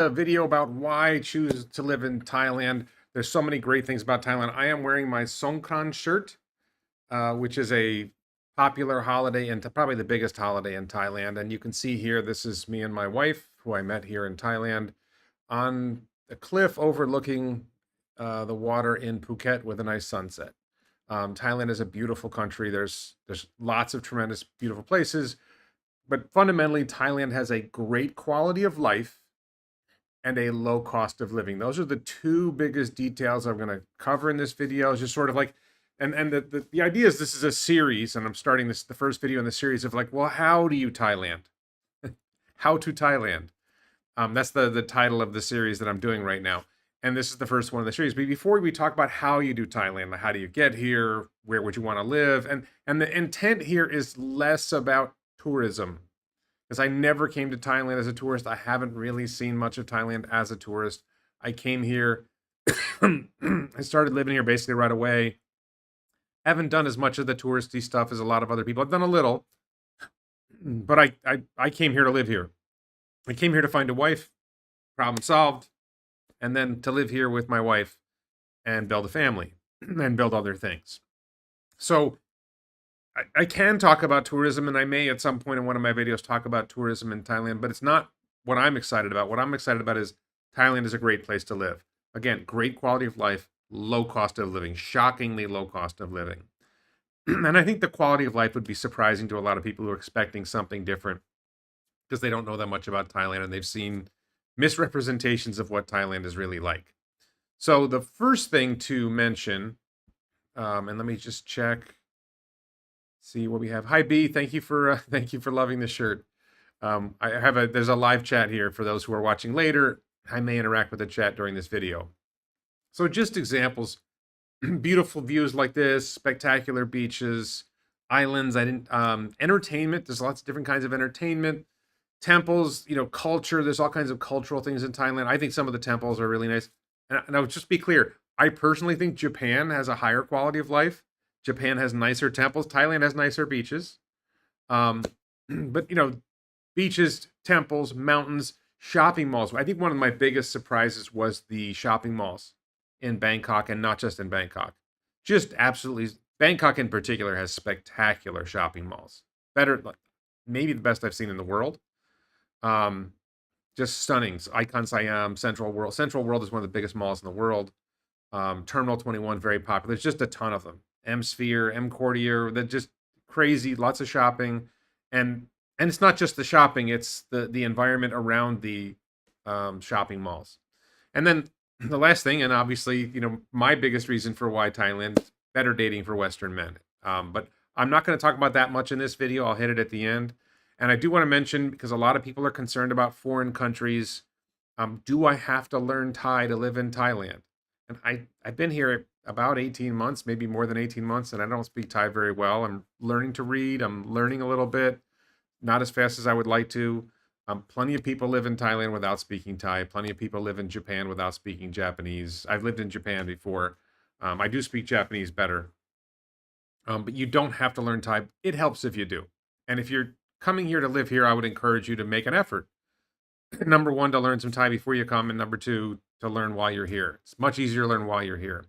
A video about why I choose to live in Thailand. There's so many great things about Thailand. I am wearing my Songkran shirt, which is a popular holiday and probably the biggest holiday in Thailand. And you can see here, this is me and my wife, who I met here in Thailand, on a cliff overlooking the water in Phuket with a nice sunset. Thailand is a beautiful country. There's lots of tremendous, beautiful places, but fundamentally, Thailand has a great quality of life and a low cost of living. Those are the two biggest details I'm going to cover in this video. It's just sort of like, and the idea is this is a series, and I'm starting the first video in the series of like, well, how do you Thailand? How to Thailand? That's the title of the series that I'm doing right now, and this is the first one of the series. But before we talk about how you do Thailand, like how do you get here, where would you want to live, and the intent here is less about tourism, because I never came to Thailand as a tourist. I haven't really seen much of Thailand as a tourist. I came here, I started living here basically right away. Haven't done as much of the touristy stuff as a lot of other people. I've done a little, but I came here to live here. I came here to find a wife, problem solved, and then to live here with my wife and build a family and build other things. So I can talk about tourism, and I may at some point in one of my videos talk about tourism in Thailand, but it's not what I'm excited about. What I'm excited about is Thailand is a great place to live. Again, great quality of life, low cost of living, shockingly low cost of living. And I think the quality of life would be surprising to a lot of people who are expecting something different because they don't know that much about Thailand and they've seen misrepresentations of what Thailand is really like. So the first thing to mention, and let me just check, see what we have. Hi B, thank you for loving the shirt. There's a live chat here for those who are watching later. I may interact with the chat during this video. So just examples, beautiful views like this, spectacular beaches, islands. Entertainment. There's lots of different kinds of entertainment, temples, culture. There's all kinds of cultural things in Thailand. I think some of the temples are really nice. And I would just be clear. I personally think Japan has a higher quality of life. Japan has nicer temples. Thailand has nicer beaches. But beaches, temples, mountains, shopping malls. I think one of my biggest surprises was the shopping malls in Bangkok, and not just in Bangkok. Just absolutely, Bangkok in particular has spectacular shopping malls. Better, maybe the best I've seen in the world. Just stunning. Icon Siam, Central World. Central World is one of the biggest malls in the world. Terminal 21, very popular. There's just a ton of them. M Sphere, M Courtier, they're just crazy, lots of shopping. And it's not just the shopping, it's the environment around the shopping malls. And then the last thing, and obviously, my biggest reason for why Thailand, better dating for Western men. But I'm not going to talk about that much in this video. I'll hit it at the end. And I do want to mention, because a lot of people are concerned about foreign countries, do I have to learn Thai to live in Thailand? And I've been here about 18 months, maybe more than 18 months, and I don't speak Thai very well. I'm learning to read. I'm learning a little bit, not as fast as I would like to. Plenty of people live in Thailand without speaking Thai. Plenty of people live in Japan without speaking Japanese. I've lived in Japan before. I do speak Japanese better. But you don't have to learn Thai. It helps if you do. And if you're coming here to live here, I would encourage you to make an effort. Number one, to learn some Thai before you come, and number two, to learn while you're here. It's much easier to learn while you're here.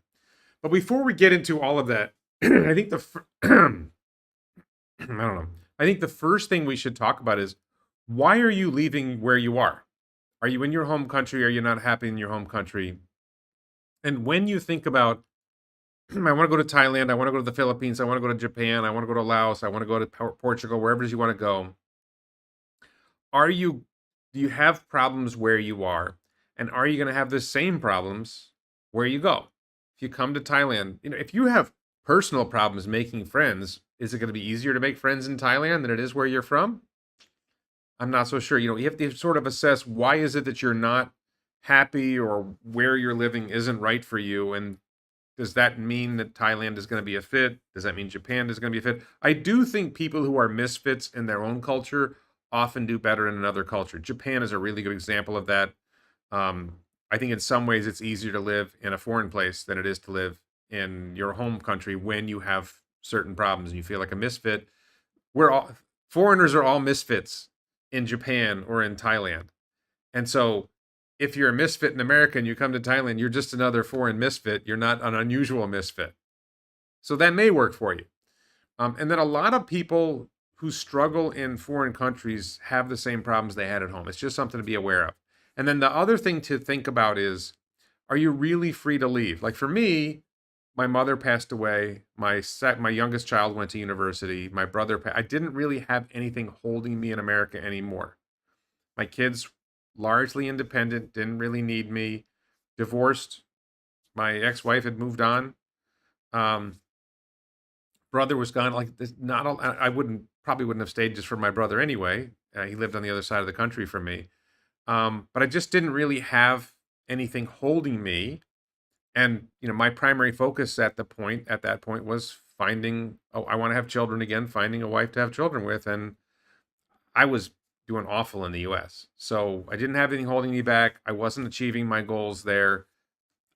But before we get into all of that, I think I don't know. I think the first thing we should talk about is, why are you leaving where you are? Are you in your home country? Are you not happy in your home country? And when you think about, I want to go to Thailand, I want to go to the Philippines, I want to go to Japan, I want to go to Laos, I want to go to Portugal, wherever it is you want to go, do you have problems where you are? And are you going to have the same problems where you go? If you come to Thailand, if you have personal problems making friends, is it going to be easier to make friends in Thailand than it is where you're from? I'm not so sure. You have to sort of assess, why is it that you're not happy, or where you're living isn't right for you? And does that mean that Thailand is going to be a fit? Does that mean Japan is going to be a fit? I do think people who are misfits in their own culture often do better in another culture. Japan is a really good example of that. I think in some ways it's easier to live in a foreign place than it is to live in your home country when you have certain problems and you feel like a misfit. Foreigners are all misfits in Japan or in Thailand. And so if you're a misfit in America and you come to Thailand, you're just another foreign misfit. You're not an unusual misfit. So that may work for you. And then a lot of people who struggle in foreign countries have the same problems they had at home. It's just something to be aware of. And then the other thing to think about is, are you really free to leave? Like for me, my mother passed away. My youngest child went to university. My brother, I didn't really have anything holding me in America anymore. My kids, largely independent, didn't really need me. Divorced. My ex-wife had moved on. Um, Brother was gone. Like this, not all, I wouldn't probably wouldn't have stayed just for my brother anyway. He lived on the other side of the country from me. But I just didn't really have anything holding me. And my primary focus at that point was finding. Oh, I want to have children again. Finding a wife to have children with, and I was doing awful in the U.S. So I didn't have anything holding me back. I wasn't achieving my goals there.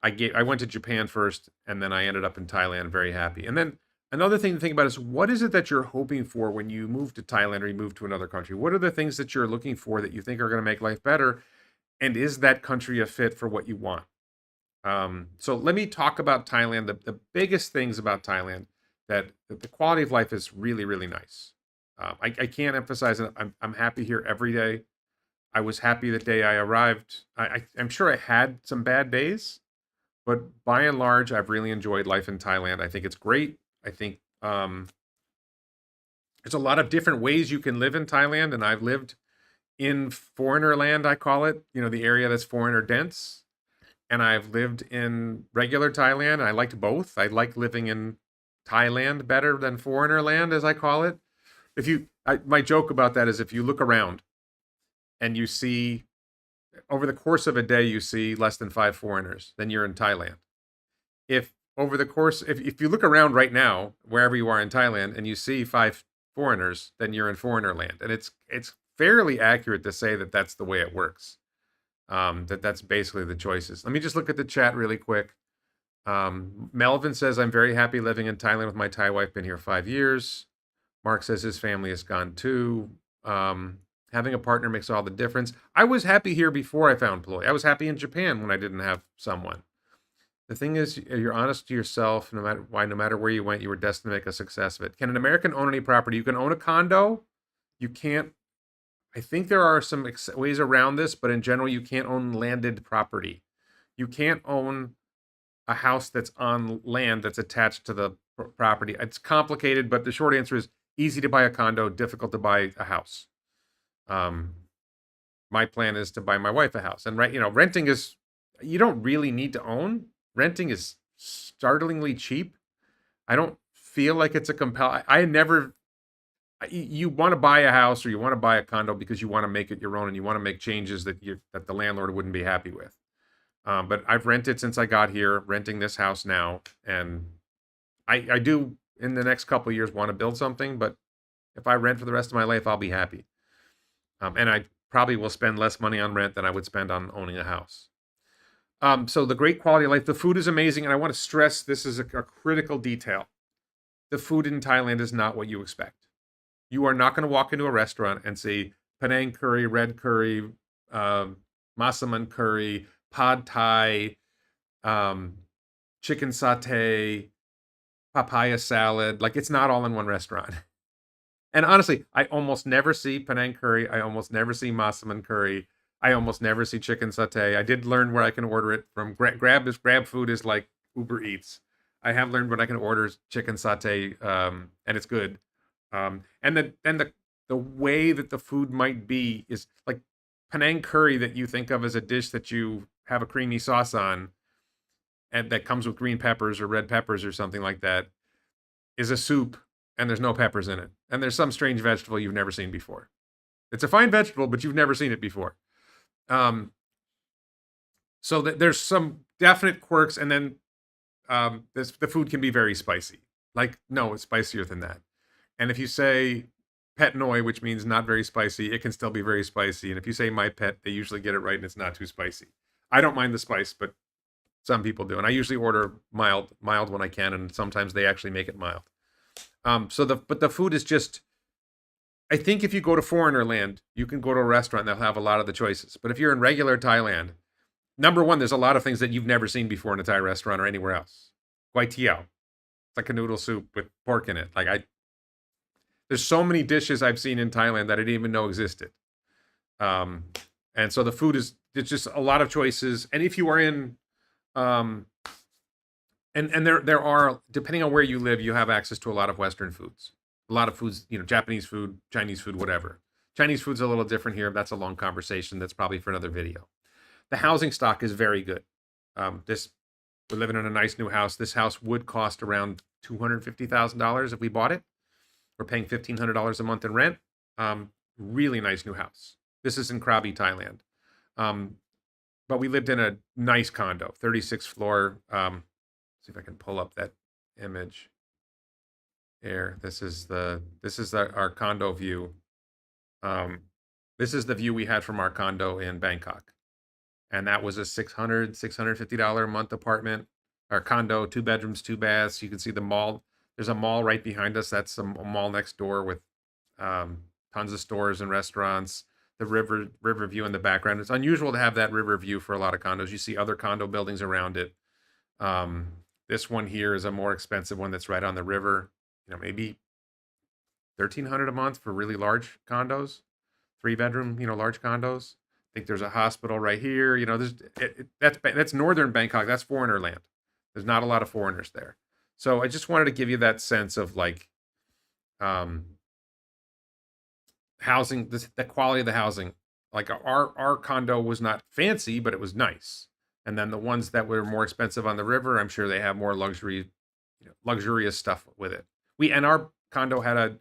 I went to Japan first, and then I ended up in Thailand, very happy. And then another thing to think about is, what is it that you're hoping for when you move to Thailand or you move to another country? What are the things that you're looking for that you think are going to make life better? And is that country a fit for what you want? So let me talk about Thailand. The biggest things about Thailand, that the quality of life is really, really nice. I can't emphasize it. I'm happy here every day. I was happy the day I arrived. I'm sure I had some bad days, but by and large, I've really enjoyed life in Thailand. I think it's great. I think there's a lot of different ways you can live in Thailand, and I've lived in foreigner land, I call it, the area that's foreigner dense. And I've lived in regular Thailand. I liked both. I like living in Thailand better than foreigner land, as I call it. My joke about that is, if you look around and you see, over the course of a day, you see less than 5 foreigners, then you're in Thailand. If you look around right now, wherever you are in Thailand, and you see 5 foreigners, then you're in foreigner land. And it's fairly accurate to say that that's the way it works. That's basically the choices. Let me just look at the chat really quick. Melvin says, I'm very happy living in Thailand with my Thai wife, been here 5 years. Mark says his family is gone too. Having a partner makes all the difference. I was happy here before I found Ploy. I was happy in Japan when I didn't have someone. The thing is, you're honest to yourself. No matter where you went, you were destined to make a success of it. Can an American own any property? You can own a condo. You can't. I think there are some ways around this, but in general, you can't own landed property. You can't own a house that's on land that's attached to the property. It's complicated, but the short answer is easy to buy a condo, difficult to buy a house. My plan is to buy my wife a house. And renting is, you don't really need to own. Renting is startlingly cheap. I don't feel like it's you want to buy a house or you want to buy a condo because you want to make it your own and you want to make changes that the landlord wouldn't be happy with. But I've rented since I got here, renting this house now, and I do in the next couple of years want to build something, but if I rent for the rest of my life, I'll be happy. And I probably will spend less money on rent than I would spend on owning a house. So the great quality of life, the food is amazing, and I want to stress this is a critical detail. The food in Thailand is not what you expect. You are not going to walk into a restaurant and see Penang curry, red curry, massaman curry, pad thai, chicken satay, papaya salad. Like, it's not all in one restaurant. And honestly, I almost never see Penang curry. I almost never see massaman curry. I almost never see chicken satay. I did learn where I can order it from. Grab food is like Uber Eats. I have learned when I can order chicken satay, and it's good. And the way that the food might be is like Penang curry that you think of as a dish that you have a creamy sauce on, and that comes with green peppers or red peppers or something like that, is a soup, and there's no peppers in it, and there's some strange vegetable you've never seen before. It's a fine vegetable, but you've never seen it before. So there's some definite quirks, and then the food can be very spicy. Like, no, it's spicier than that. And if you say pet noi, which means not very spicy, it can still be very spicy. And if you say my pet, they usually get it right and it's not too spicy. I don't mind the spice, but some people do. And I usually order mild when I can, and sometimes they actually make it mild. But the food is just, I think if you go to foreigner land, you can go to a restaurant and they'll have a lot of the choices. But if you're in regular Thailand, Number one, there's a lot of things that you've never seen before in a Thai restaurant or anywhere else. Guai tiao. It's like a noodle soup with pork in it. There's so many dishes I've seen in Thailand that I didn't even know existed. Um, and so the food is, it's just a lot of choices. And if you are in, um, and there are, depending on where you live, you have access to a lot of Western foods, a lot of foods, Japanese food, Chinese food, whatever. Chinese food's a little different here. That's a long conversation. That's probably for another video. The housing stock is very good. This We're living in a nice new house. This house would cost around $250,000 if we bought it. We're paying $1,500 a month in rent. Really nice new house. This is in Krabi, Thailand. But we lived in a nice condo, 36 floor. See if I can pull up that image here. This is our condo view. This is the view we had from our condo in Bangkok. And that was a $650 a month apartment or condo, 2 bedrooms, 2 baths. You can see the mall. There's a mall right behind us. That's a mall next door with tons of stores and restaurants. The river view in the background. It's unusual to have that river view for a lot of condos. You see other condo buildings around it. This one here is a more expensive one that's right on the river. Maybe $1,300 a month for really large condos, 3-bedroom, large condos. I think there's a hospital right here. That's northern Bangkok. That's foreigner land. There's not a lot of foreigners there. So I just wanted to give you that sense of housing, the quality of the housing. Like our condo was not fancy, but it was nice. And then the ones that were more expensive on the river, I'm sure they have more luxurious stuff with it. And our condo had a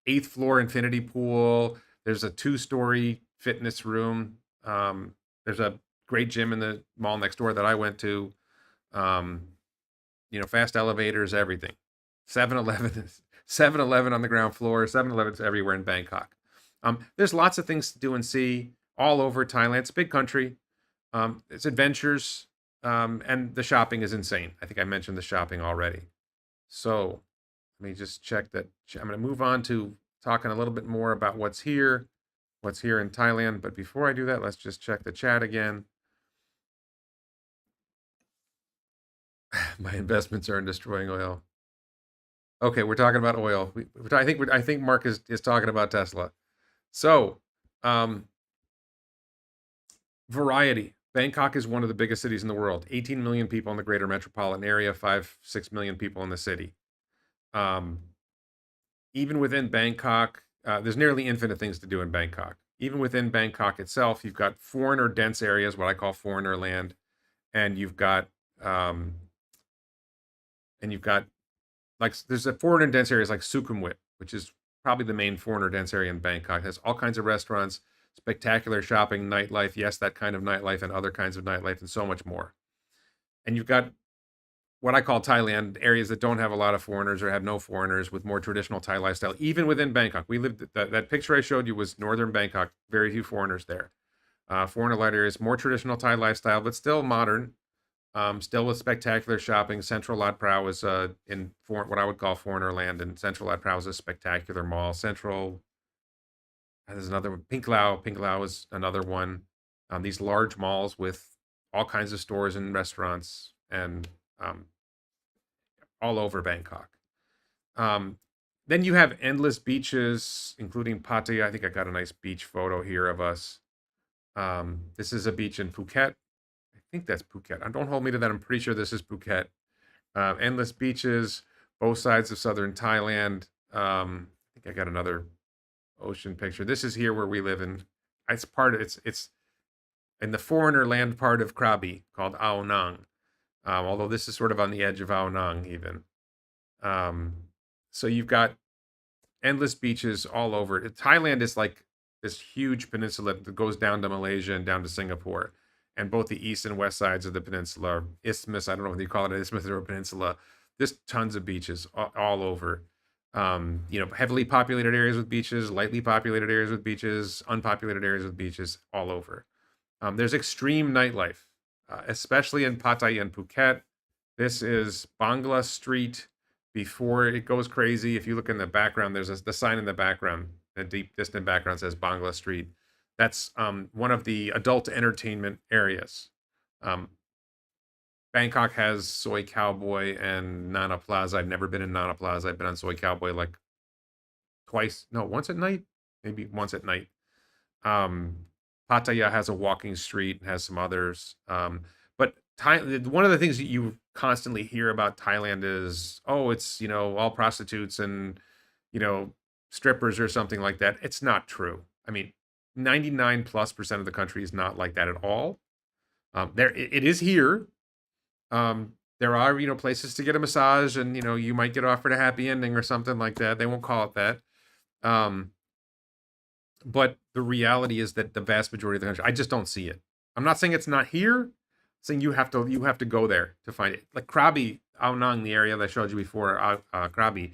8th floor infinity pool. There's a 2-story fitness room. There's a great gym in the mall next door that I went to. Fast elevators, everything. 7-Eleven on the ground floor. 7-Elevens everywhere in Bangkok. There's lots of things to do and see all over Thailand. It's a big country. It's adventures, and the shopping is insane. I think I mentioned the shopping already. So let me just check that. I'm going to move on to talking a little bit more about what's here in Thailand. But before I do that, let's just check the chat again. My investments are in destroying oil. Okay, we're talking about oil. I think Mark is talking about Tesla. So, variety. Bangkok is one of the biggest cities in the world. 18 million people in the greater metropolitan area, 5-6 million people in the city. Even within Bangkok, there's nearly infinite things to do in Bangkok. Even within Bangkok itself, you've got foreigner dense areas, what I call foreigner land, and you've got there's a foreigner dense areas like Sukhumvit, which is probably the main foreigner dense area in Bangkok. It has all kinds of restaurants, spectacular shopping, nightlife, yes, that kind of nightlife, and other kinds of nightlife, and so much more. And you've got what I call Thailand, areas that don't have a lot of foreigners or have no foreigners with more traditional Thai lifestyle, even within Bangkok. We lived, that picture I showed you was northern Bangkok, very few foreigners there. Foreigner light areas, more traditional Thai lifestyle, but still modern, still with spectacular shopping. Central Wat Phra is in what I would call foreigner land, and Central Wat Phra is a spectacular mall. There's another one, Pink Lao is another one. These large malls with all kinds of stores and restaurants, and all over Bangkok. Then you have endless beaches, including Pattaya. I think I got a nice beach photo here of us. This is a beach in Phuket. I think that's Phuket. Don't hold me to that. I'm pretty sure this is Phuket. Endless beaches, both sides of southern Thailand. I think I got another ocean picture. This is here where we live in. It's in the foreigner land part of Krabi called Ao Nang. Although this is sort of on the edge of Ao Nang even. So you've got endless beaches all over. Thailand is like this huge peninsula that goes down to Malaysia and down to Singapore. And both the east and west sides of the peninsula, isthmus, I don't know whether you call it an isthmus or a peninsula, there's tons of beaches all over. Heavily populated areas with beaches, lightly populated areas with beaches, unpopulated areas with beaches, all over. There's extreme nightlife. Especially in Pattaya and Phuket. This is Bangla Street before it goes crazy. If you look in the background, there's the sign in the background. The deep distant background says Bangla Street. That's one of the adult entertainment areas. Um, Bangkok has Soy Cowboy and Nana Plaza. I've never been in Nana Plaza. I've been on Soy Cowboy like twice, no, once at night, maybe once at night. Um, Pattaya has a walking street, has some others. But one of the things that you constantly hear about Thailand is, oh, it's, all prostitutes and, you know, strippers or something like that. It's not true. I mean, 99+% of the country is not like that at all. It is here. There are, places to get a massage and, you might get offered a happy ending or something like that. They won't call it that. Um, but the reality is that the vast majority of the country, I just don't see it. I'm not saying it's not here. I'm saying you have to go there to find it. Like Krabi, Ao Nang, the area that I showed you before, Krabi,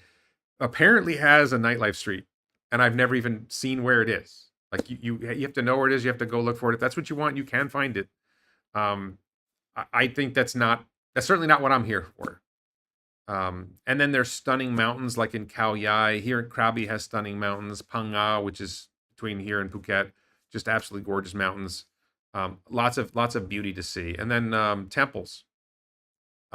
apparently has a nightlife street, and I've never even seen where it is. Like you have to know where it is. You have to go look for it. If that's what you want, you can find it. Um, I think that's certainly not what I'm here for. And then there's stunning mountains like in Khao Yai. Here at Krabi has stunning mountains. Phang Nga, which is between here and Phuket, just absolutely gorgeous mountains. Lots of beauty to see. And then temples.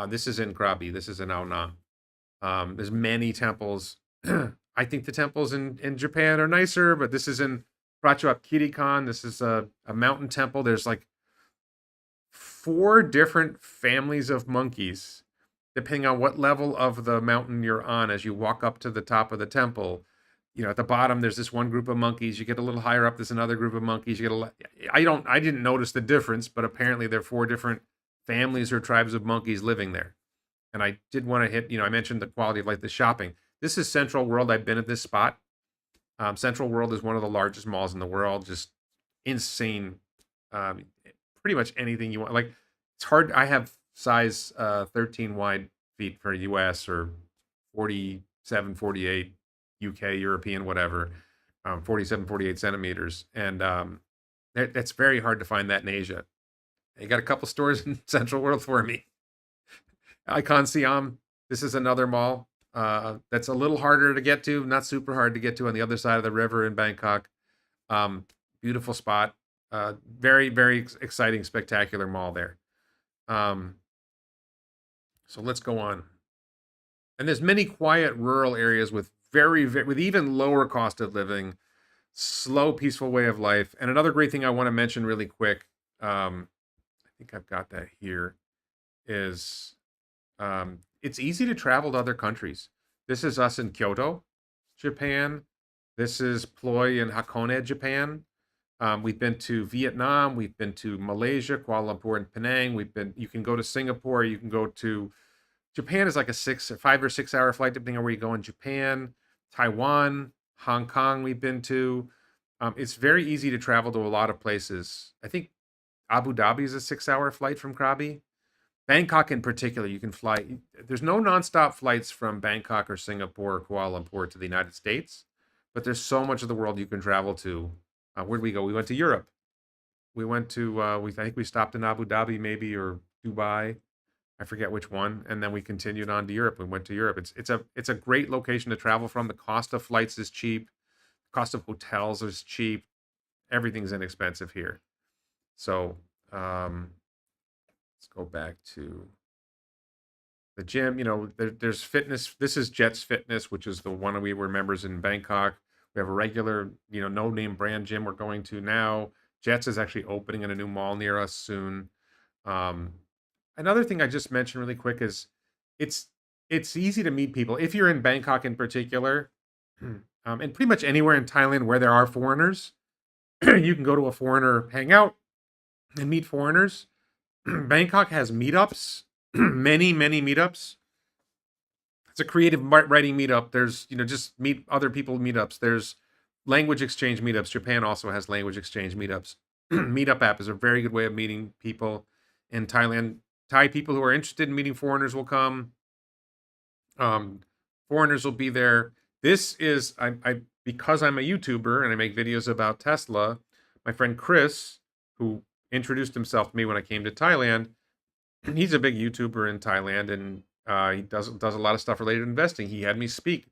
This is in Krabi. This is in Ao Nang. There's many temples. I think the temples in Japan are nicer, but this is in Prachuap Kirikan. This is a mountain temple. There's like 4 different families of monkeys, depending on what level of the mountain you're on as you walk up to the top of the temple. At the bottom, there's this one group of monkeys. You get a little higher up, there's another group of monkeys. I didn't notice the difference, but apparently there are 4 different families or tribes of monkeys living there. And I did want to hit, I mentioned the quality of like the shopping. This is Central World. I've been at this spot. Central World is one of the largest malls in the world. Just insane. Pretty much anything you want. Like, it's hard. I have size 13 wide feet for US, or 47, 48 UK, European, whatever. 47, 48 centimeters. And that's very hard to find that in Asia. You got a couple stores in Central World for me. Icon Siam. This is another mall that's a little harder to get to, not super hard to get to, on the other side of the river in Bangkok. Beautiful spot. Very, very exciting, spectacular mall there. So let's go on. And there's many quiet rural areas with with even lower cost of living, slow, peaceful way of life. And another great thing I want to mention really quick, I think I've got that here, is it's easy to travel to other countries. This is us in Kyoto, Japan. This is Ploy in Hakone, Japan. We've been to Vietnam. We've been to Malaysia, Kuala Lumpur, and Penang. You can go to Singapore. You can go to Japan is like a 5 or 6 hour flight, depending on where you go in Japan. Taiwan, Hong Kong, we've been to. It's very easy to travel to a lot of places. I think Abu Dhabi is a 6 hour flight from Krabi. Bangkok in particular, you can fly. There's no nonstop flights from Bangkok or Singapore or Kuala Lumpur to the United States, but there's so much of the world you can travel to. Where'd we go? We went to Europe. We went to, I think we stopped in Abu Dhabi maybe, or Dubai. I forget which one. And then we continued on to Europe. We went to Europe. It's a great location to travel from. The cost of flights is cheap. The cost of hotels is cheap. Everything's inexpensive here. So let's go back to the gym. There's fitness. This is Jets Fitness, which is the one we were members in Bangkok. We have a regular, no name brand gym we're going to now. Jets is actually opening in a new mall near us soon. Another thing I just mentioned really quick is it's easy to meet people. If you're in Bangkok in particular, and pretty much anywhere in Thailand where there are foreigners, you can go to a foreigner hangout and meet foreigners. Bangkok has meetups, many, many meetups. It's a creative writing meetup. There's, just meet other people meetups. There's language exchange meetups. Japan also has language exchange meetups. Meetup app is a very good way of meeting people in Thailand. Thai people who are interested in meeting foreigners will come. Foreigners will be there. This is, because I'm a YouTuber and I make videos about Tesla, my friend Chris, who introduced himself to me when I came to Thailand, he's a big YouTuber in Thailand, and he does a lot of stuff related to investing. He had me speak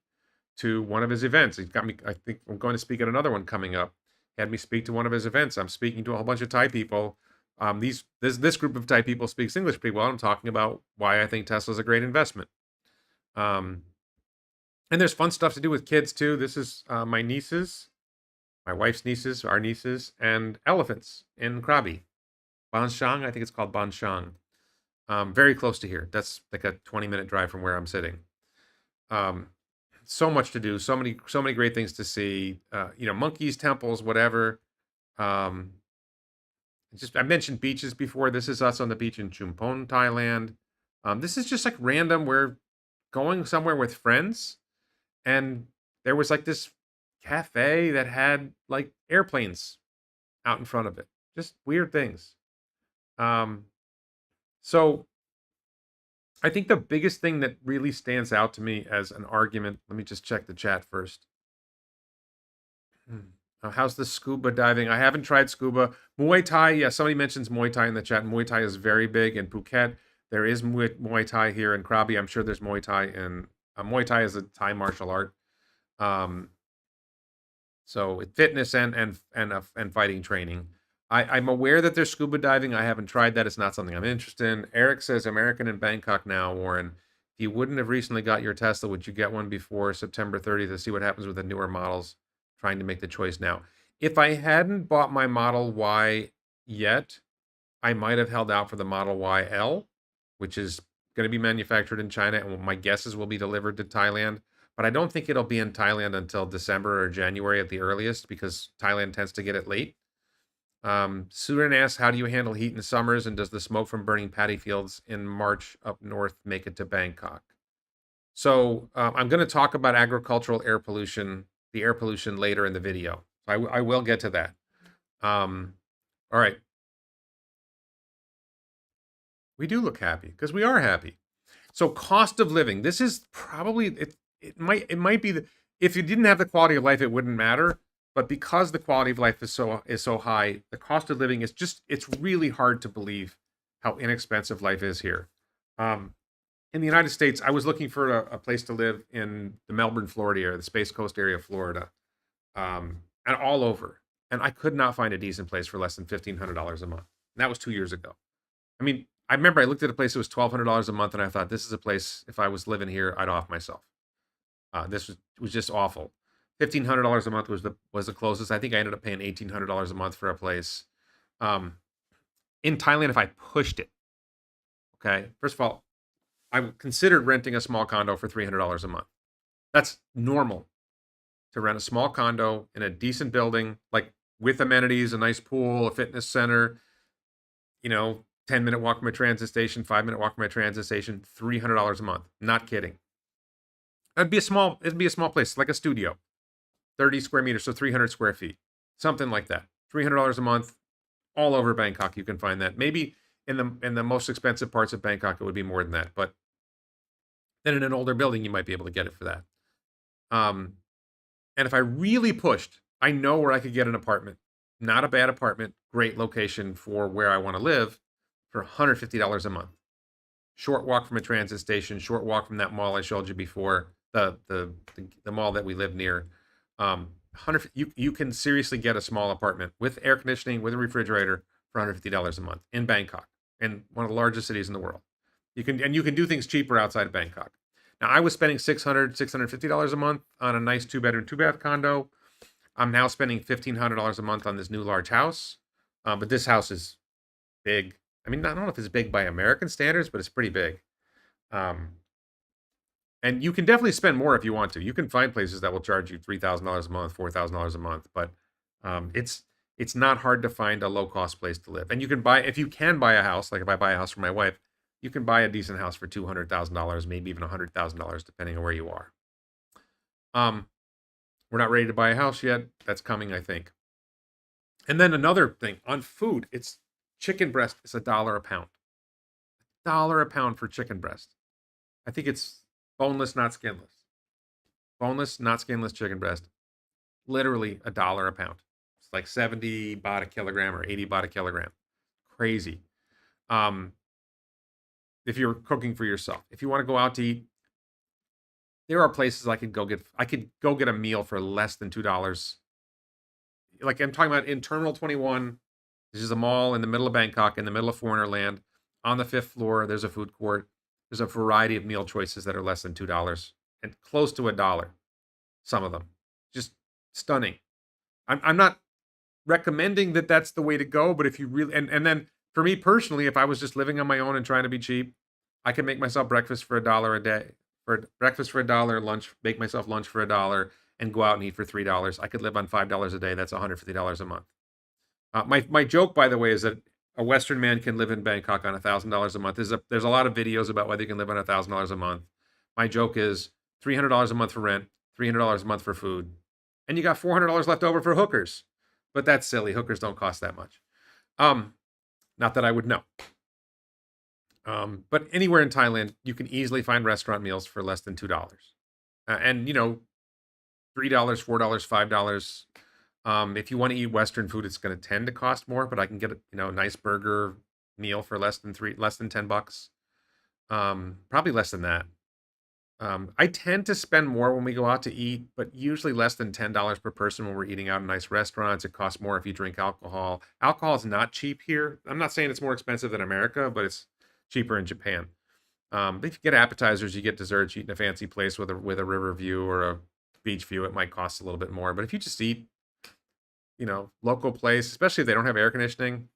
to one of his events. He's got me, I think I'm going to speak at another one coming up. He had me speak to one of his events. I'm speaking to a whole bunch of Thai people This group of Thai people speaks English pretty well. I'm talking about why I think Tesla's a great investment. Um, and there's fun stuff to do with kids too. This is my nieces, my wife's nieces, our nieces, and elephants in Krabi. Banshang, I think it's called Banshang. Very close to here. That's like a 20-minute drive from where I'm sitting. Um, so much to do, so many great things to see. Monkeys, temples, whatever. Um, I mentioned beaches before. This is us on the beach in Chumpon, Thailand. This is just like random. We're going somewhere with friends, and there was like this cafe that had like airplanes out in front of it. Just weird things. Um, so I think the biggest thing that really stands out to me as an argument, let me just check the chat first. How's the scuba diving? I haven't tried scuba. Muay Thai, yeah, somebody mentions Muay Thai in the chat. Muay Thai is very big in Phuket. There is Muay Thai here in Krabi. I'm sure there's Muay Thai in Muay Thai is a Thai martial art. So fitness and fighting training. I'm aware that there's scuba diving. I haven't tried that. It's not something I'm interested in. Eric says American in Bangkok now, Warren. If you wouldn't have recently got your Tesla, would you get one before September 30th to see what happens with the newer models? Trying to make the choice now. If I hadn't bought my Model Y yet, I might have held out for the Model YL, which is going to be manufactured in China, and my guesses will be delivered to Thailand. But I don't think it'll be in Thailand until December or January at the earliest, because Thailand tends to get it late. Surin asks, how do you handle heat in summers, and does the smoke from burning paddy fields in March up north make it to Bangkok? So I'm going to talk about agricultural air pollution, the air pollution later in the video. I will get to that. All right. We do look happy because we are happy. So cost of living. This is probably it might be if you didn't have the quality of life, it wouldn't matter. But because the quality of life is so high, the cost of living is it's really hard to believe how inexpensive life is here. In the United States, I was looking for a place to live in the Melbourne, Florida area, the Space Coast area of Florida, and all over. And I could not find a decent place for less than $1,500 a month. And that was 2 years ago. I mean, I remember I looked at a place that was $1,200 a month, and I thought, this is a place, if I was living here, I'd off myself. This was just awful. $1,500 a month was the closest. I think I ended up paying $1,800 a month for a place. In Thailand, if I pushed it, okay, first of all, I considered renting a small condo for $300 a month. That's normal to rent a small condo in a decent building, like with amenities, a nice pool, a fitness center, 10-minute walk from a transit station, 5-minute walk from a transit station, $300 a month. Not kidding. It'd be a small place, like a studio, 30 square meters, so 300 square feet, something like that. $300 a month, all over Bangkok. You can find that. Maybe in the most expensive parts of Bangkok, it would be more than that. But then in an older building, you might be able to get it for that. And if I really pushed, I know where I could get an apartment. Not a bad apartment, great location for where I want to live, for $150 a month. Short walk from a transit station, short walk from that mall I showed you before, the mall that we live near. You can seriously get a small apartment with air conditioning, with a refrigerator for $150 a month in Bangkok, in one of the largest cities in the world. You can do things cheaper outside of Bangkok. Now, I was spending $650 a month on a nice 2-bedroom, 2-bath condo. I'm now spending $1,500 a month on this new large house. But this house is big. I mean, I don't know if it's big by American standards, but it's pretty big. And you can definitely spend more if you want to. You can find places that will charge you $3,000 a month, $4,000 a month, but it's not hard to find a low-cost place to live. And if you can buy a house, like if I buy a house for my wife, you can buy a decent house for $200,000, maybe even $100,000, depending on where you are. We're not ready to buy a house yet. That's coming, I think. And then another thing on food, it's chicken breast is $1 a pound. $1 a pound for chicken breast. I think it's boneless, not skinless. Boneless, not skinless chicken breast. Literally $1 a pound. It's like 70 baht a kilogram or 80 baht a kilogram. Crazy. If you're cooking for yourself. If you want to go out to eat, there are places I could go get a meal for less than $2. Like I'm talking about in Terminal 21, This is a mall in the middle of Bangkok, in the middle of foreigner land. On the fifth floor, there's a food court. There's a variety of meal choices that are less than $2 and close to $1. Some of them, just stunning. I'm not recommending that that's the way to go, but if you really and then for me personally, if I was just living on my own and trying to be cheap, I can make myself breakfast for $1 a day. For breakfast for $1, lunch, make myself lunch for $1, and go out and eat for $3. I could live on $5 a day. That's $150 a month. My joke, by the way, is that a Western man can live in Bangkok on $1,000 a month. There's a lot of videos about whether you can live on $1,000 a month. My joke is $300 a month for rent, $300 a month for food, and you got $400 left over for hookers. But that's silly. Hookers don't cost that much. Not that I would know. But anywhere in Thailand, you can easily find restaurant meals for less than $2. And, $3, $4, $5. If you want to eat Western food, it's going to tend to cost more, but I can get a nice burger meal for less than $10. Probably less than that. I tend to spend more when we go out to eat, but usually less than $10 per person when we're eating out in nice restaurants. It costs more if you drink alcohol. Alcohol is not cheap here. I'm not saying it's more expensive than America, but it's cheaper in Japan. But if you get appetizers, you get desserts, you eat in a fancy place with a river view or a beach view, it might cost a little bit more. But if you just eat, local place, especially if they don't have air conditioning.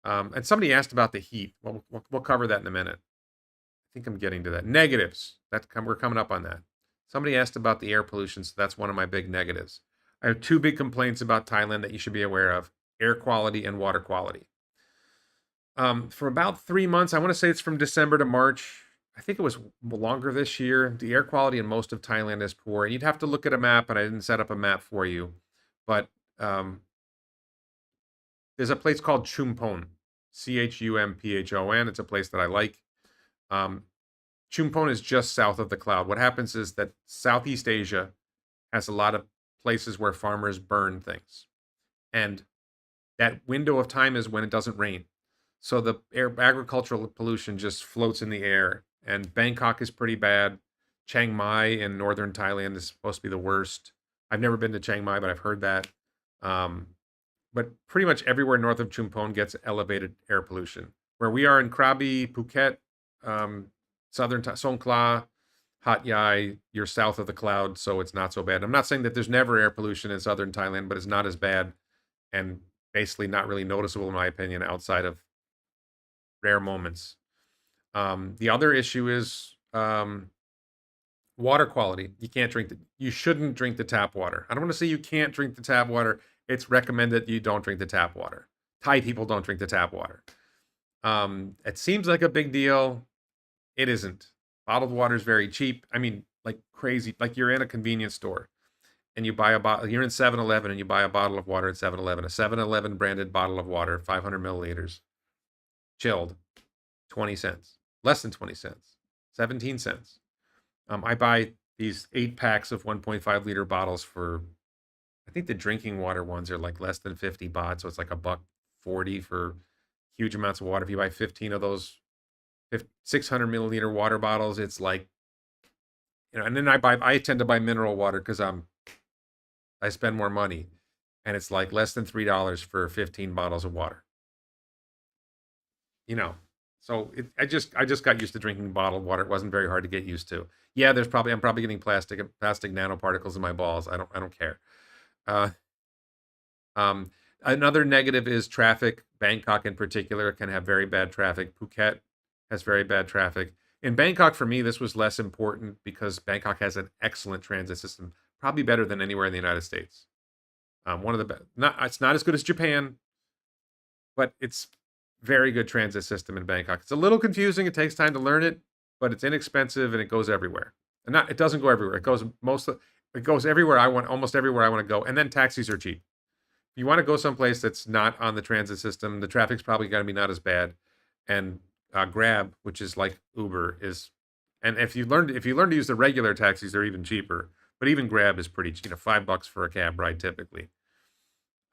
And somebody asked about the heat. Well, we'll cover that in a minute. I think I'm getting to that. Negatives. We're coming up on that. Somebody asked about the air pollution, so that's one of my big negatives. I have two big complaints about Thailand that you should be aware of: air quality and water quality. For about 3 months, I want to say it's from December to March. I think it was longer this year. The air quality in most of Thailand is poor. And you'd have to look at a map, and I didn't set up a map for you. But there's a place called Chumpon, Chumphon. It's a place that I like. Chumpon is just south of the cloud. What happens is that Southeast Asia has a lot of places where farmers burn things. And that window of time is when it doesn't rain. So the agricultural pollution just floats in the air. And Bangkok is pretty bad. Chiang Mai in northern Thailand is supposed to be the worst. I've never been to Chiang Mai, but I've heard that. But pretty much everywhere north of Chumpon gets elevated air pollution. Where we are in Krabi, Phuket, southern Songkhla, Hat Yai, you're south of the cloud, so it's not so bad. I'm not saying that there's never air pollution in southern Thailand, but it's not as bad and basically not really noticeable, in my opinion, outside of rare moments. The other issue is water quality. You shouldn't drink the tap water. I don't want to say you can't drink the tap water. It's recommended you don't drink the tap water. Thai people don't drink the tap water. It seems like a big deal. It isn't. Bottled water is very cheap. I mean, like crazy. Like you're in a convenience store and you buy a bottle. You're in 7-Eleven and you buy a bottle of water at 7-Eleven. A 7-Eleven branded bottle of water, 500 milliliters, chilled, 20 cents. Less than 20 cents. 17 cents. I buy these 8 packs of 1.5 liter bottles for, I think the drinking water ones are like less than 50 baht, so it's like $1.40 for huge amounts of water. If you buy 15 of those 600 milliliter water bottles, it's like, and then I tend to buy mineral water because I spend more money, and it's like less than $3 for 15 bottles of water. So I just got used to drinking bottled water. It wasn't very hard to get used to. Yeah, I'm probably getting plastic nanoparticles in my balls. I don't care. Another negative is traffic. Bangkok in particular can have very bad traffic. Phuket has very bad traffic. In Bangkok, for me, this was less important because Bangkok has an excellent transit system, probably better than anywhere in the United States. One of the best. It's not as good as Japan, but it's very good transit system in Bangkok. It's a little confusing. It takes time to learn it, but it's inexpensive and it goes everywhere. It doesn't go everywhere. It goes everywhere almost everywhere I want to go. And then taxis are cheap. If you want to go someplace that's not on the transit system, the traffic's probably going to be not as bad. And Grab, which is like Uber, and if you learn to use the regular taxis, they're even cheaper. But even Grab is pretty cheap. $5 for a cab ride typically.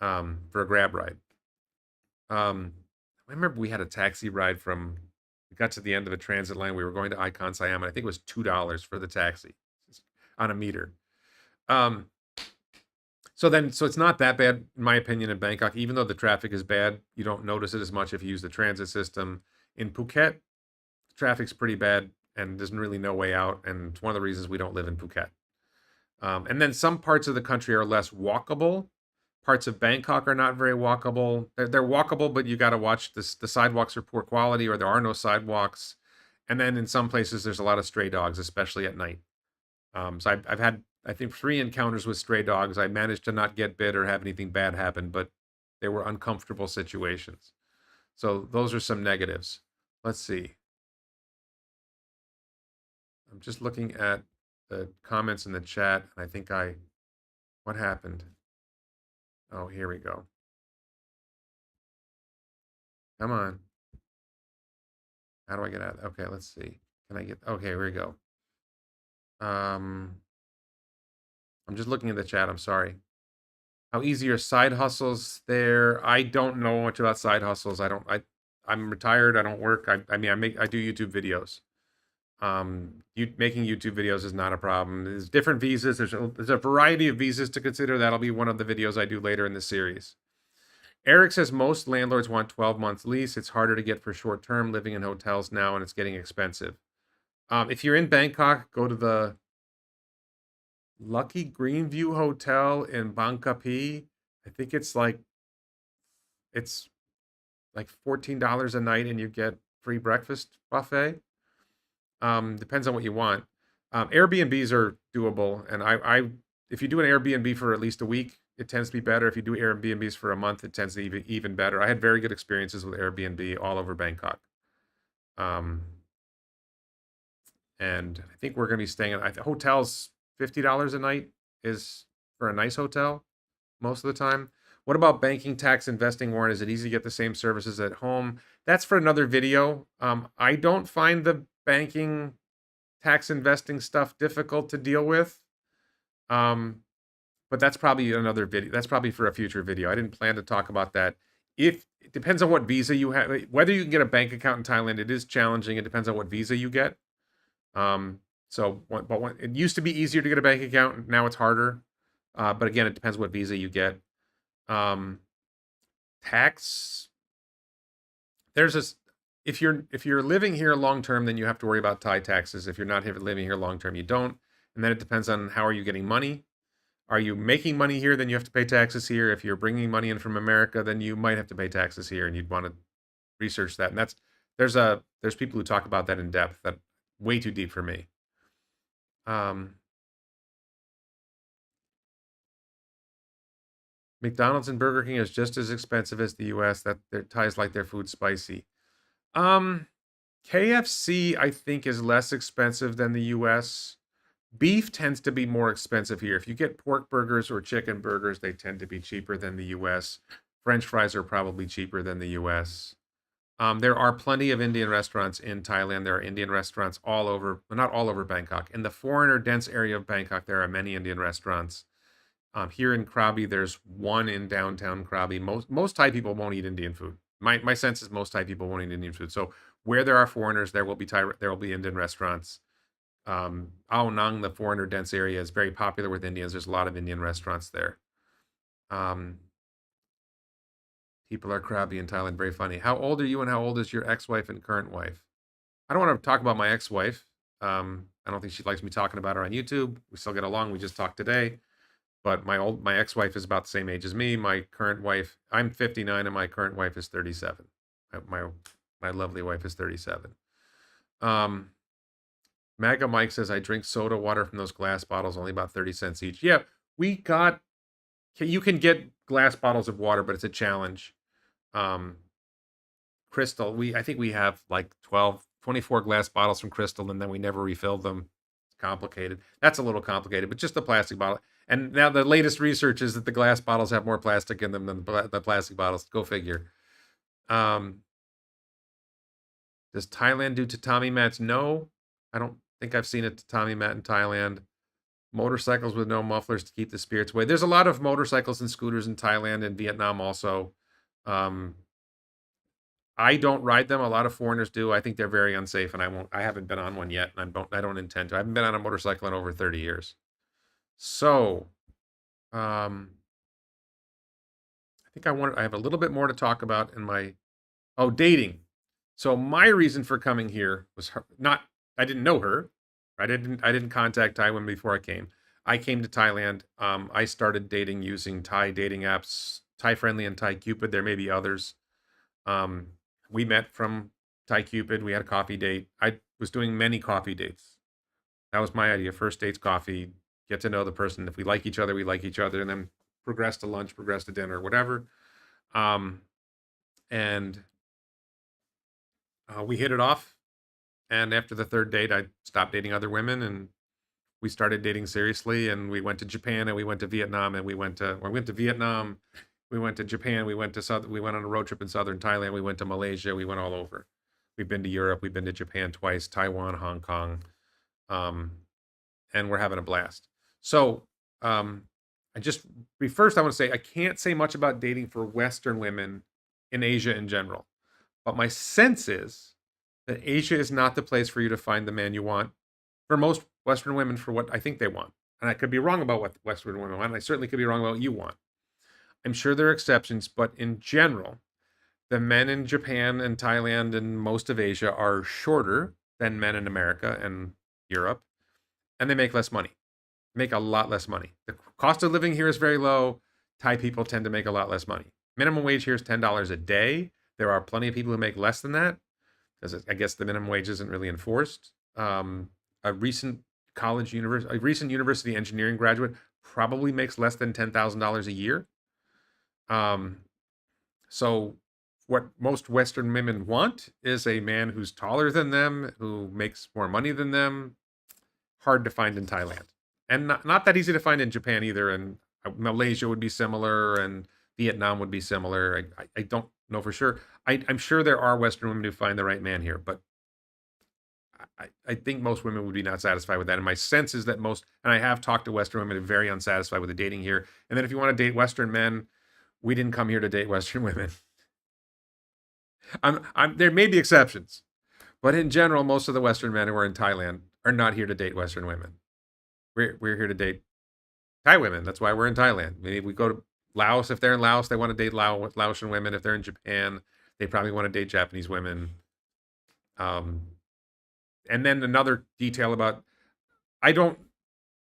For a Grab ride. I remember we had a taxi ride we got to the end of a transit line. We were going to Icon Siam, and I think it was $2 for the taxi on a meter. So it's not that bad, in my opinion, in Bangkok. Even though the traffic is bad, you don't notice it as much if you use the transit system. In Phuket, traffic's pretty bad, and there's really no way out. And it's one of the reasons we don't live in Phuket. And then some parts of the country are less walkable. Parts of Bangkok are not very walkable. They're walkable, but you got to watch this. The sidewalks are poor quality, or there are no sidewalks. And then in some places, there's a lot of stray dogs, especially at night. So I've had, I think, 3 encounters with stray dogs. I managed to not get bit or have anything bad happen, but they were uncomfortable situations. So those are some negatives. Let's see. I'm just looking at the comments in the chat, and I think what happened? Oh, here we go. Come on. How do I get out? Okay, let's see. Can I get, okay, here we go. I'm just looking at the chat. I'm sorry. How easy are side hustles there? I don't know much about side hustles. I'm retired. I don't work. I mean, I do YouTube videos. Making YouTube videos is not a problem. There's different visas. There's a variety of visas to consider. That'll be one of the videos I do later in the series. Eric says most landlords want 12 months lease. It's harder to get for short term living in hotels now, and it's getting expensive. If you're in Bangkok, go to the Lucky Greenview Hotel in Bangkapi. I think it's like $14 a night, and you get free breakfast buffet. Depends on what you want. Airbnbs are doable, and if you do an Airbnb for at least a week, it tends to be better. If you do Airbnbs for a month, it tends to be even better. I had very good experiences with Airbnb all over Bangkok. And I think we're going to be staying at hotels. $50 a night is for a nice hotel most of the time. What about banking, tax, investing, Warren? Is it easy to get the same services at home? That's for another video. I don't find the banking, tax, investing stuff difficult to deal with. But that's probably another video. That's probably for a future video. I didn't plan to talk about that. It depends on what visa you have. Whether you can get a bank account in Thailand, it is challenging. It depends on what visa you get. It used to be easier to get a bank account. Now it's harder. But again, it depends what visa you get. Tax. If you're living here long term, then you have to worry about Thai taxes. If you're not living here long term, you don't. And then it depends on how are you getting money. Are you making money here? Then you have to pay taxes here. If you're bringing money in from America, then you might have to pay taxes here, and you'd want to research that. And there's people who talk about that in depth. That way too deep for me. McDonald's and Burger King is just as expensive as the U.S. That their Thais like their food spicy. KFC I think is less expensive than the U.S. Beef tends to be more expensive here. If you get pork burgers or chicken burgers, they tend to be cheaper than the U.S. French fries are probably cheaper than the U.S. There are plenty of Indian restaurants in Thailand. There are Indian restaurants all over, not all over Bangkok. In the foreigner dense area of Bangkok, there are many Indian restaurants. Here in Krabi, there's one in downtown Krabi. Most Thai people won't eat Indian food. My sense is most Thai people won't eat Indian food. So where there are foreigners, there will be Indian restaurants. Ao Nang, the foreigner dense area, is very popular with Indians. There's a lot of Indian restaurants there. People are crabby in Thailand. Very funny. How old are you, and how old is your ex-wife and current wife? I don't want to talk about my ex-wife. I don't think she likes me talking about her on YouTube. We still get along. We just talked today. But my ex-wife is about the same age as me. My current wife, I'm 59, and my current wife is 37. My lovely wife is 37. Maga Mike says, I drink soda water from those glass bottles, only about 30 cents each. Yeah, you can get glass bottles of water, but it's a challenge. Crystal, I think we have like 24 glass bottles from Crystal, and then we never refilled them. It's complicated. That's a little complicated, but just the plastic bottle. And now the latest research is that the glass bottles have more plastic in them than the plastic bottles. Go figure. Does Thailand do tatami mats? No, I don't think I've seen a tatami mat in Thailand. Motorcycles with no mufflers to keep the spirits away. There's a lot of motorcycles and scooters in Thailand and Vietnam also. I don't ride them. A lot of foreigners do. I think they're very unsafe, and I haven't been on one yet, and I don't intend to. I haven't been on a motorcycle in over 30 years. So, think I have a little bit more to talk about in my, oh, dating. So my reason for coming here was her, not, I didn't know her. I didn't contact Thai women before I came. I came to Thailand. I started dating using Thai dating apps, Thai Friendly and Thai Cupid. There may be others. Um, we met from Thai Cupid. We had a coffee date. I was doing many coffee dates. That was my idea. First dates, coffee, get to know the person. If we like each other, we like each other, and then progress to lunch, progress to dinner, whatever. Um, and we hit it off. And after the third date, I stopped dating other women, and we started dating seriously. And we went to Japan, and we went to Vietnam, and we went to Vietnam, we went to Japan, we went on a road trip in southern Thailand, we went to Malaysia, we went all over. We've been to Europe, we've been to Japan twice, Taiwan, Hong Kong, um, and we're having a blast. So, um, first I want to say I can't say much about dating for Western women in Asia in general, but my sense is that Asia is not the place for you to find the man you want for most Western women for what I think they want. And I could be wrong about what Western women want, and I certainly could be wrong about what you want. I'm sure there are exceptions, but in general, the men in Japan and Thailand and most of Asia are shorter than men in America and Europe, and they make less money, make a lot less money. The cost of living here is very low. Thai people tend to make a lot less money. Minimum wage here is $10 a day. There are plenty of people who make less than that because I guess the minimum wage isn't really enforced. A recent a recent university engineering graduate probably makes less than $10,000 a year. Um, so what most Western women want is a man who's taller than them, who makes more money than them. Hard to find in Thailand, and not that easy to find in Japan either. And Malaysia would be similar, and Vietnam would be similar. I don't know for sure. I'm sure there are Western women who find the right man here, but I think most women would be not satisfied with that. And my sense is that and I have talked to Western women who are very unsatisfied with the dating here. And then if you want to date Western men, we didn't come here to date Western women. There may be exceptions, but in general, most of the Western men who are in Thailand are not here to date Western women. We're here to date Thai women. That's why we're in Thailand. Maybe we go to Laos. If they're in Laos, they want to date Laotian women. If they're in Japan, they probably want to date Japanese women. And then another detail about I don't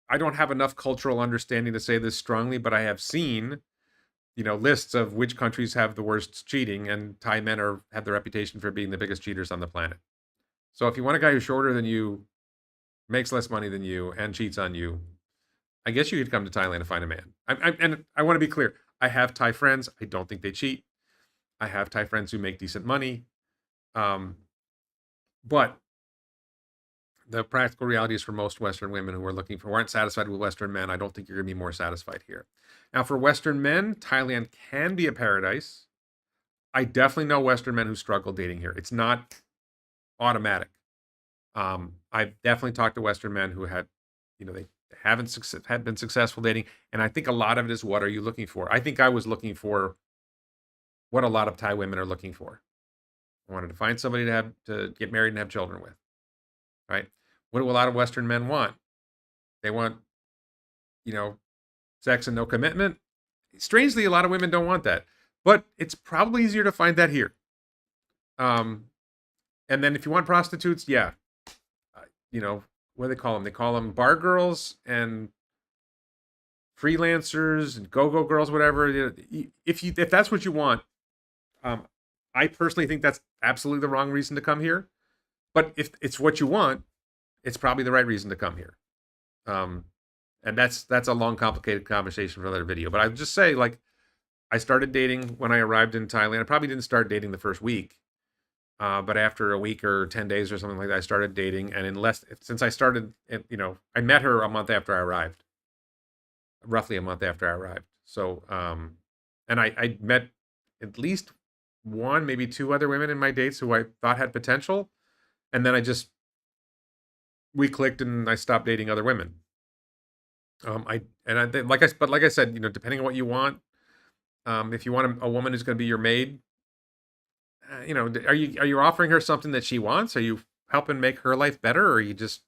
have enough cultural understanding to say this strongly, but I have seen, lists of which countries have the worst cheating, and Thai men have the reputation for being the biggest cheaters on the planet. So if you want a guy who's shorter than you, makes less money than you, and cheats on you, I guess you could come to Thailand to find a man. And I want to be clear. I have Thai friends. I don't think they cheat. I have Thai friends who make decent money. But the practical reality is for most Western women who aren't satisfied with Western men, I don't think you're going to be more satisfied here. Now, for Western men, Thailand can be a paradise. I definitely know Western men who struggle dating here. It's not automatic. I've definitely talked to Western men who had been successful dating, and I think a lot of it is, what are you looking for? I think I was looking for what a lot of Thai women are looking for. I wanted to find somebody to get married and have children with, right? What do a lot of Western men want? They want, sex and no commitment. Strangely, a lot of women don't want that, but it's probably easier to find that here. And then if you want prostitutes, yeah, what do they call them? They call them bar girls and freelancers and go-go girls, whatever. If that's what you want, I personally think that's absolutely the wrong reason to come here. But if it's what you want, it's probably the right reason to come here. And that's a long, complicated conversation for another video. But I would just say, I started dating when I arrived in Thailand. I probably didn't start dating the first week. But after a week or 10 days or something like that, I started dating. And since I started, I met her a month after I arrived. Roughly a month after I arrived. So, and I met at least one, maybe two other women in my dates who I thought had potential. And then we clicked and I stopped dating other women. Like I said, depending on what you want, if you want a woman who's going to be your maid, are you offering her something that she wants? Are you helping make her life better, or you just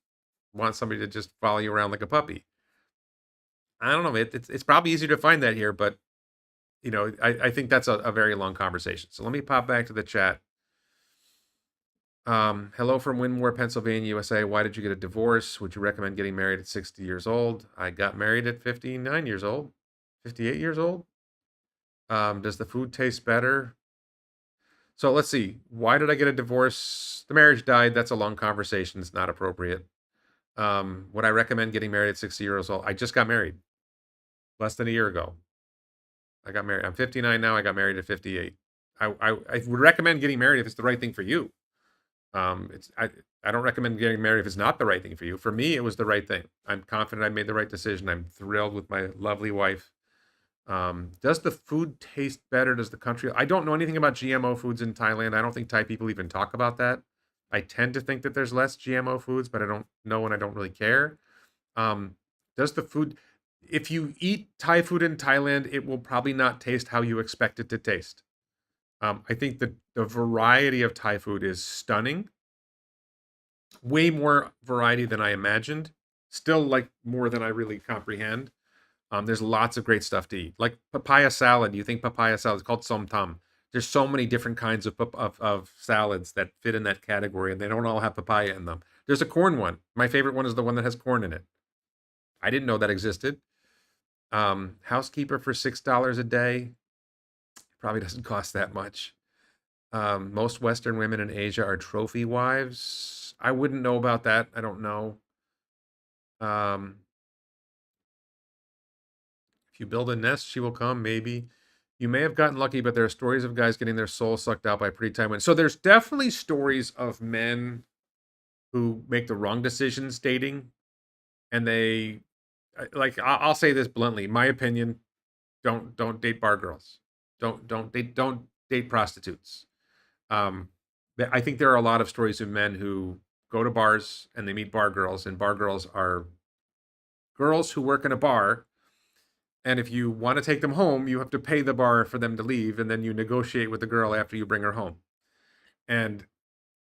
want somebody to just follow you around like a puppy? I don't know. It's probably easier to find that here, but I think that's a very long conversation. So let me pop back to the chat. Hello from Winmore, Pennsylvania, USA. Why did you get a divorce? Would you recommend getting married at 60 years old? I got married at 59 years old, 58 years old. Does the food taste better? So let's see. Why did I get a divorce? The marriage died. That's a long conversation. It's not appropriate. Would I recommend getting married at 60 years old? I just got married less than a year ago. I got married. I'm 59 now. I got married at 58. I would recommend getting married if it's the right thing for you. It's I don't recommend getting married if it's not the right thing for you. For me, it was the right thing. I'm confident I made the right decision. I'm thrilled with my lovely wife. Does the food taste better? Does the country? I don't know anything about GMO foods in Thailand. I don't think Thai people even talk about that. I tend to think that there's less GMO foods, but I don't know and I don't really care. Um, does the food? If you eat Thai food in Thailand, it will probably not taste how you expect it to taste. I think the variety of Thai food is stunning. Way more variety than I imagined. Still like more than I really comprehend. There's lots of great stuff to eat. Like papaya salad. You think papaya salad is called som tam. There's so many different kinds of salads that fit in that category, and they don't all have papaya in them. There's a corn one. My favorite one is the one that has corn in it. I didn't know that existed. Housekeeper for $6 a day. Probably doesn't cost that much. Most Western women in Asia are trophy wives. I wouldn't know about that. I don't know. Um, if you build a nest, she will come, maybe. You may have gotten lucky, but there are stories of guys getting their soul sucked out by pretty time women. So there's definitely stories of men who make the wrong decisions dating, and like I'll say this bluntly, my opinion, don't date bar girls. Don't date prostitutes. Um, I think there are a lot of stories of men who go to bars and they meet bar girls, and bar girls are girls who work in a bar. And if you want to take them home, you have to pay the bar for them to leave, and then you negotiate with the girl after you bring her home. And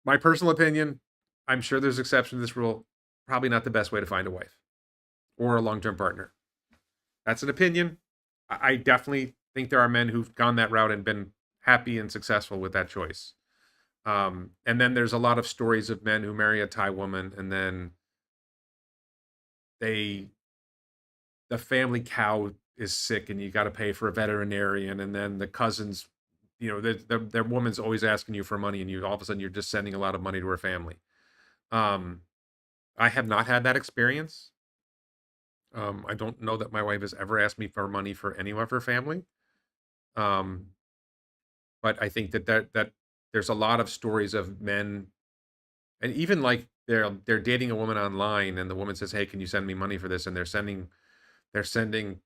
my personal opinion, I'm sure there's exception to this rule, probably not the best way to find a wife or a long-term partner. That's an opinion. I definitely think there are men who've gone that route and been happy and successful with that choice. And then there's a lot of stories of men who marry a Thai woman and then they the family cow is sick and you got to pay for a veterinarian, and then the cousins, their woman's always asking you for money, and you all of a sudden you're just sending a lot of money to her family. Um, I have not had that experience. I don't know that my wife has ever asked me for money for any of her family. Um, but I think that there's a lot of stories of men, and even like they're dating a woman online, and the woman says, "Hey, can you send me money for this?" And they're sending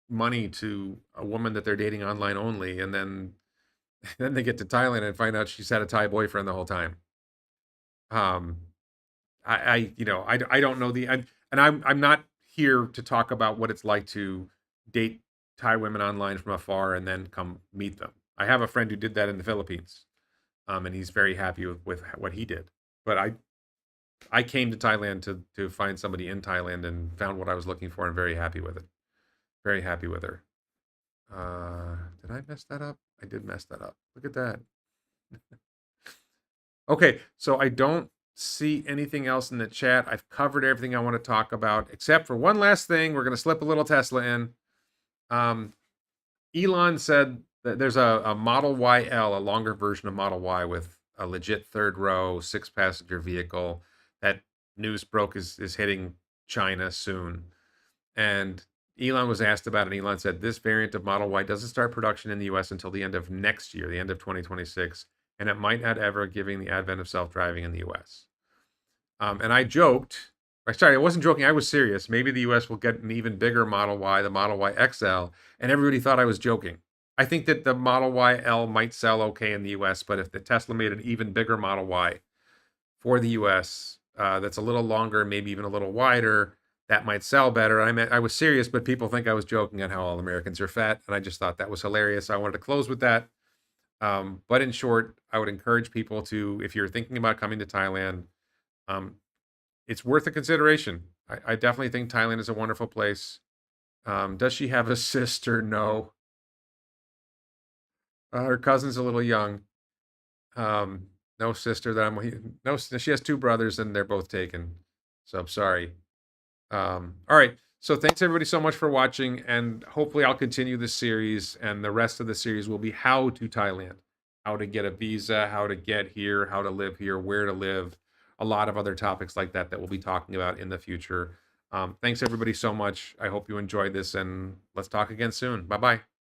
money to a woman that they're dating online only, and then then they get to Thailand and find out she's had a Thai boyfriend the whole time. Um, I don't know and I'm not here to talk about what it's like to date Thai women online from afar and then come meet them. I have a friend who did that in the Philippines, and he's very happy with what he did. But I came to Thailand to find somebody in Thailand and found what I was looking for and very happy with it. Very happy with her. Did I mess that up? I did mess that up. Look at that. Okay, so I don't see anything else in the chat. I've covered everything I want to talk about, except for one last thing. We're going to slip a little Tesla in. Elon said that there's a Model YL, a longer version of Model Y with a legit third row, 6-passenger vehicle. That news broke is hitting China soon. And Elon was asked about it, and Elon said this variant of Model Y doesn't start production in the US until the end of next year, the end of 2026, and it might not ever, given the advent of self-driving in the US. And I joked, sorry, I wasn't joking, I was serious. Maybe the US will get an even bigger Model Y, the Model Y XL, and everybody thought I was joking. I think that the Model Y L might sell okay in the US, but if the Tesla made an even bigger Model Y for the US, that's a little longer, maybe even a little wider, that might sell better. I was serious, but people think I was joking on how all Americans are fat, and I just thought that was hilarious. I wanted to close with that. But in short, I would encourage people to, if you're thinking about coming to Thailand, it's worth a consideration. I definitely think Thailand is a wonderful place. Does she have a sister? No. Her cousin's a little young. No sister that I'm no, she has two brothers and they're both taken. So I'm sorry. All right. So thanks everybody so much for watching, and hopefully I'll continue this series, and the rest of the series will be how to Thailand, how to get a visa, how to get here, how to live here, where to live, a lot of other topics like that that we'll be talking about in the future. Thanks everybody so much. I hope you enjoyed this, and let's talk again soon. Bye bye.